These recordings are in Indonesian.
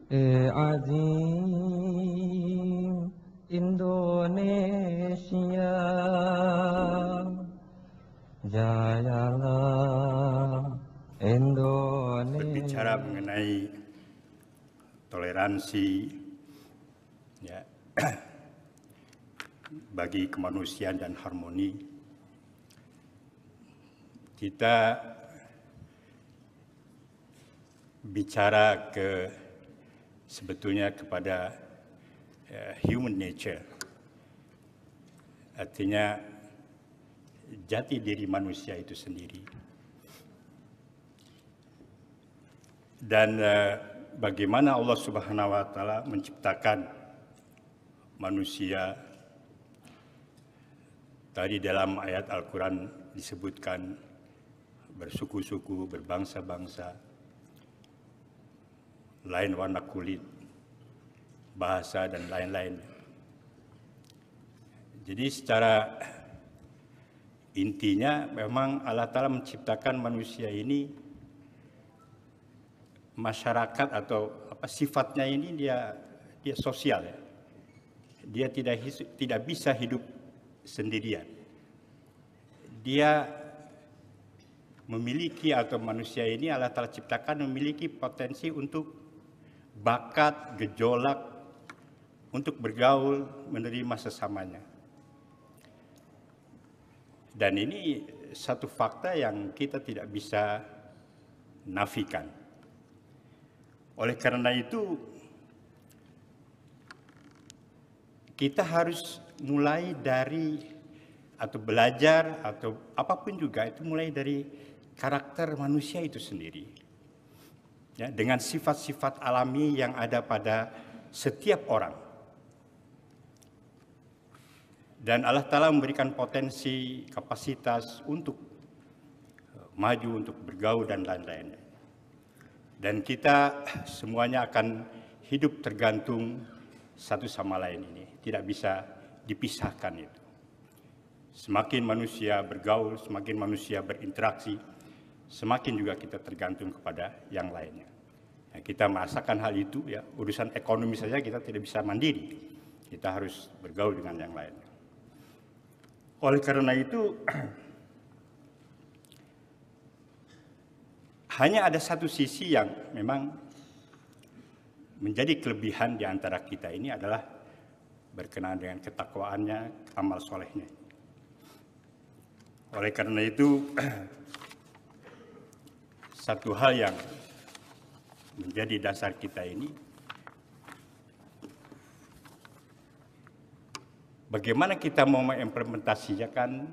azim Indonesia, jayalah Berbicara Indonesia. mengenai toleransi, ya, bagi kemanusiaan dan harmoni, kita bicara sebetulnya kepada human nature, artinya jati diri manusia itu sendiri. Dan bagaimana Allah Subhanahu wa Ta'ala menciptakan manusia. Tadi dalam ayat Al-Quran disebutkan bersuku-suku, berbangsa-bangsa, lain warna kulit, bahasa, dan lain-lain. Jadi secara intinya memang Allah Ta'ala menciptakan manusia ini, masyarakat atau sifatnya ini dia sosial, ya. Dia tidak bisa hidup sendirian. Dia memiliki, atau manusia ini Allah Ta'ala ciptakan memiliki potensi untuk bakat, gejolak, untuk bergaul, menerima sesamanya. Dan ini satu fakta yang kita tidak bisa nafikan. Oleh karena itu, kita harus mulai dari, atau belajar, atau apapun juga, itu mulai dari karakter manusia itu sendiri. Ya, dengan sifat-sifat alami yang ada pada setiap orang. Dan Allah Ta'ala memberikan potensi, kapasitas untuk maju, untuk bergaul, dan lain-lain. Dan kita semuanya akan hidup tergantung satu sama lain ini. Tidak bisa dipisahkan itu. Semakin manusia bergaul, semakin manusia berinteraksi, semakin juga kita tergantung kepada yang lainnya. Ya, kita merasakan hal itu, ya, urusan ekonomi saja kita tidak bisa mandiri. Kita harus bergaul dengan yang lain. Oleh karena itu, hanya ada satu sisi yang memang menjadi kelebihan di antara kita ini adalah berkenaan dengan ketakwaannya, amal solehnya. Oleh karena itu, satu hal yang menjadi dasar kita ini, bagaimana kita mau mengimplementasikan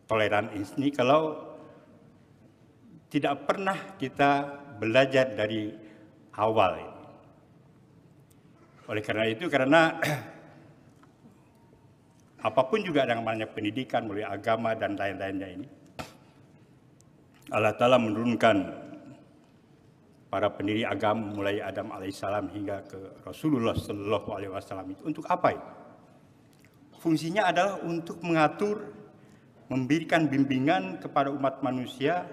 toleransi ini kalau tidak pernah kita belajar dari awal ini. Oleh karena itu, karena apapun juga yang namanya pendidikan melalui agama dan lain-lainnya ini, Allah Ta'ala menurunkan para pendiri agama mulai Adam alaihissalam hingga ke Rasulullah Shallallahu Alaihi Wasallam itu untuk apa itu? Fungsinya adalah untuk mengatur, memberikan bimbingan kepada umat manusia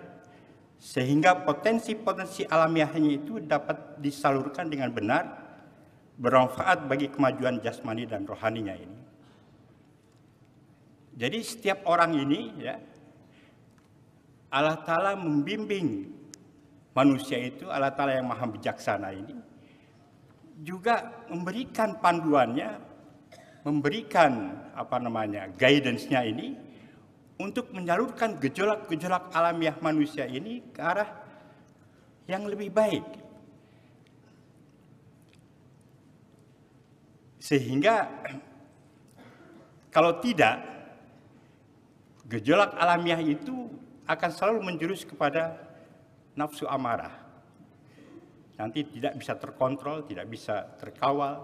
sehingga potensi-potensi alamiahnya itu dapat disalurkan dengan benar, bermanfaat bagi kemajuan jasmani dan rohaninya ini. Jadi setiap orang ini, ya, Allah Ta'ala membimbing manusia itu, Allah Ta'ala yang maha bijaksana ini, juga memberikan panduannya, memberikan guidance-nya ini, untuk menyalurkan gejolak-gejolak alamiah manusia ini ke arah yang lebih baik. Sehingga kalau tidak, gejolak alamiah itu akan selalu menjurus kepada nafsu amarah. Nanti tidak bisa terkontrol, tidak bisa terkawal,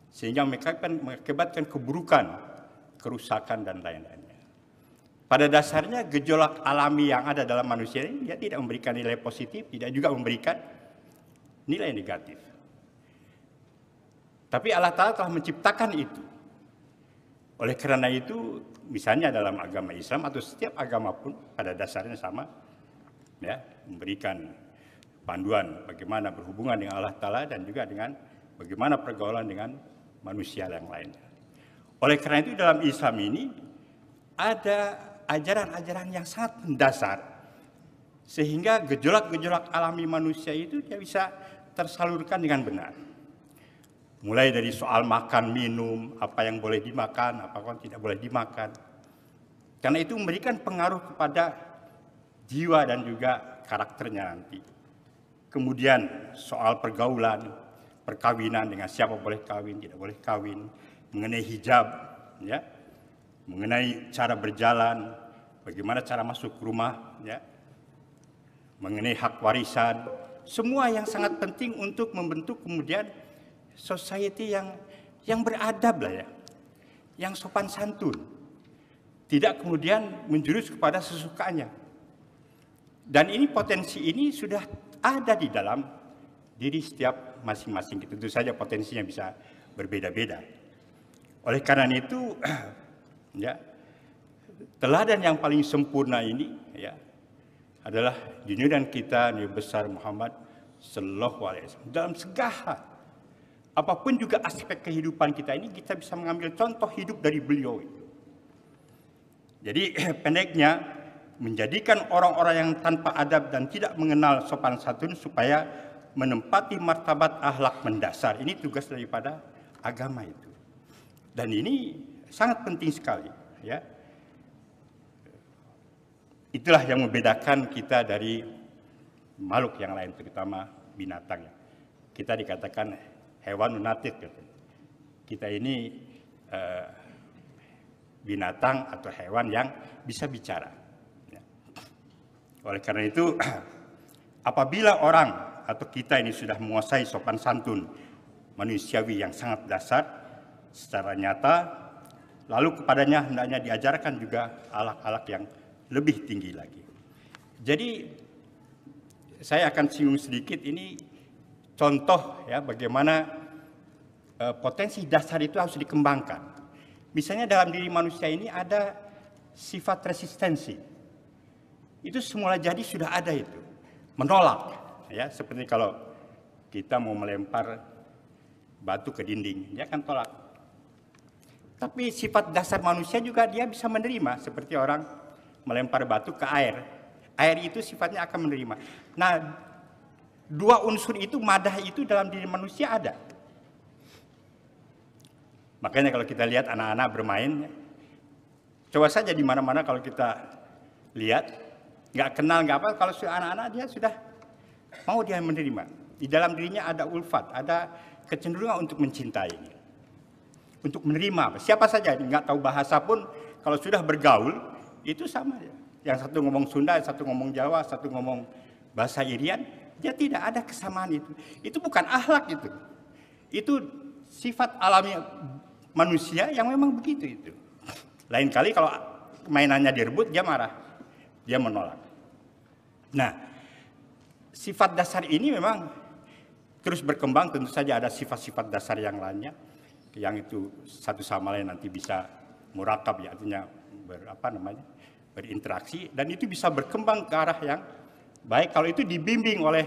sehingga mengakibatkan keburukan, kerusakan, dan lain-lainnya. Pada dasarnya gejolak alami yang ada dalam manusia ini, dia tidak memberikan nilai positif, tidak juga memberikan nilai negatif. Tapi Allah Ta'ala telah menciptakan itu. Oleh karena itu, misalnya dalam agama Islam atau setiap agama pun pada dasarnya sama, ya, memberikan panduan bagaimana berhubungan dengan Allah Ta'ala dan juga dengan bagaimana pergaulan dengan manusia yang lain. Oleh karena itu dalam Islam ini ada ajaran-ajaran yang sangat mendasar sehingga gejolak-gejolak alami manusia itu dia bisa tersalurkan dengan benar. Mulai dari soal makan, minum, apa yang boleh dimakan, apa yang tidak boleh dimakan. Karena itu memberikan pengaruh kepada jiwa dan juga karakternya nanti. Kemudian soal pergaulan, perkawinan dengan siapa boleh kawin, tidak boleh kawin, mengenai hijab, ya, mengenai cara berjalan, bagaimana cara masuk rumah, ya, mengenai hak warisan, semua yang sangat penting untuk membentuk kemudian society yang beradab lah ya, yang sopan santun, tidak kemudian menjurus kepada sesukanya. Dan ini potensi ini sudah ada di dalam diri setiap masing-masing. Tentu saja potensinya bisa berbeda-beda. Oleh karena itu, ya, teladan yang paling sempurna ini ya adalah junjungan kita Nabi besar Muhammad Sallallahu Alaihi Wasallam. Dalam segala apapun juga aspek kehidupan kita ini, kita bisa mengambil contoh hidup dari beliau itu. Jadi pendeknya, menjadikan orang-orang yang tanpa adab dan tidak mengenal sopan santun supaya menempati martabat akhlak mendasar. Ini tugas daripada agama itu. Dan ini sangat penting sekali, ya. Itulah yang membedakan kita dari makhluk yang lain, terutama binatang. Kita dikatakan hewan natik. Kita ini binatang atau hewan yang bisa bicara. Oleh karena itu, apabila orang atau kita ini sudah menguasai sopan santun manusiawi yang sangat dasar secara nyata, lalu kepadanya hendaknya diajarkan juga akhlak-akhlak yang lebih tinggi lagi. Jadi saya akan singgung sedikit ini contoh ya bagaimana potensi dasar itu harus dikembangkan. Misalnya dalam diri manusia ini ada sifat resistensi. Itu semula jadi sudah ada itu. Menolak, ya, seperti kalau kita mau melempar batu ke dinding, dia akan tolak. Tapi sifat dasar manusia juga dia bisa menerima, seperti orang melempar batu ke air. Air itu sifatnya akan menerima. Nah, dua unsur itu, madah itu dalam diri manusia ada. Makanya kalau kita lihat anak-anak bermain, coba saja di mana-mana kalau kita lihat, nggak kenal, nggak apa, kalau anak-anak dia sudah mau dia menerima. Di dalam dirinya ada ulfat, ada kecenderungan untuk mencintai, untuk menerima. Siapa saja, nggak tahu bahasa pun, kalau sudah bergaul, itu sama ya. Yang satu ngomong Sunda, satu ngomong Jawa, satu ngomong bahasa Irian, dia tidak ada kesamaan itu. Itu bukan akhlak itu. Itu sifat alami manusia yang memang begitu itu. Lain kali kalau mainannya direbut, dia marah, dia menolak. Nah, sifat dasar ini memang terus berkembang. Tentu saja ada sifat-sifat dasar yang lainnya, yang itu satu sama lain nanti bisa murakab, ya, artinya berinteraksi, dan itu bisa berkembang ke arah yang baik kalau itu dibimbing oleh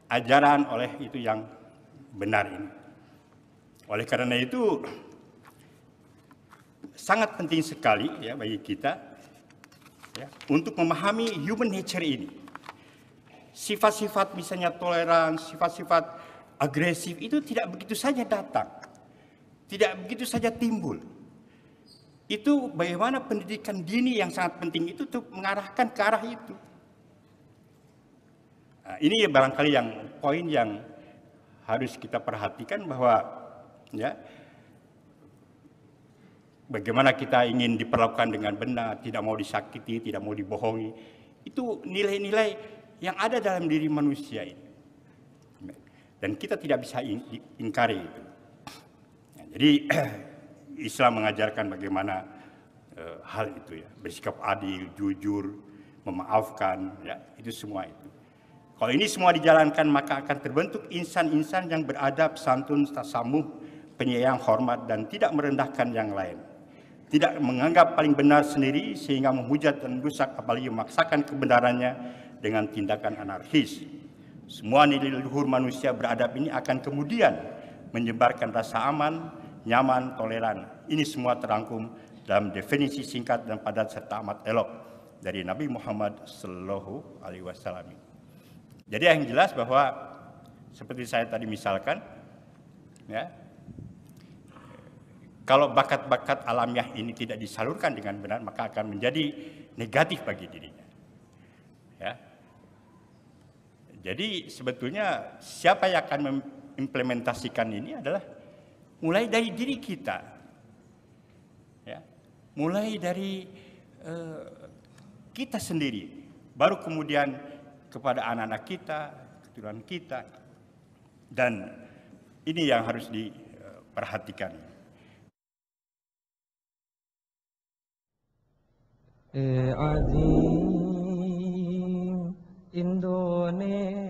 ajaran, oleh itu yang benar ini. Oleh karena itu sangat penting sekali ya bagi kita ya, untuk memahami human nature ini. Sifat-sifat misalnya toleran, sifat-sifat agresif itu tidak begitu saja datang, tidak begitu saja timbul. Itu bagaimana pendidikan dini yang sangat penting itu untuk mengarahkan ke arah itu. Nah, ini barangkali yang poin yang harus kita perhatikan, bahwa ya, bagaimana kita ingin diperlakukan dengan benar, tidak mau disakiti, tidak mau dibohongi. Itu nilai-nilai yang ada dalam diri manusia ini. Dan kita tidak bisa ingkari itu. Nah, jadi Islam mengajarkan bagaimana hal itu ya, bersikap adil, jujur, memaafkan, ya, itu semua itu. Kalau ini semua dijalankan, maka akan terbentuk insan-insan yang beradab, santun, tasamuh, penyayang, hormat, dan tidak merendahkan yang lain. Tidak menganggap paling benar sendiri sehingga menghujat dan merusak, apalagi memaksakan kebenarannya dengan tindakan anarkis. semua nilai luhur manusia beradab ini akan kemudian menyebarkan rasa aman, nyaman, toleran. Ini semua terangkum dalam definisi singkat dan padat serta amat elok dari Nabi Muhammad Sallallahu Alaihi Wasallam. Jadi yang jelas bahwa seperti saya tadi misalkan, ya, kalau bakat-bakat alamiah ini tidak disalurkan dengan benar, maka akan menjadi negatif bagi dirinya. Ya. Jadi sebetulnya siapa yang akan mengimplementasikan ini adalah mulai dari diri kita. Ya. Mulai dari kita sendiri, baru kemudian kepada anak-anak kita, keturunan kita, dan ini yang harus diperhatikan. azim Indonesia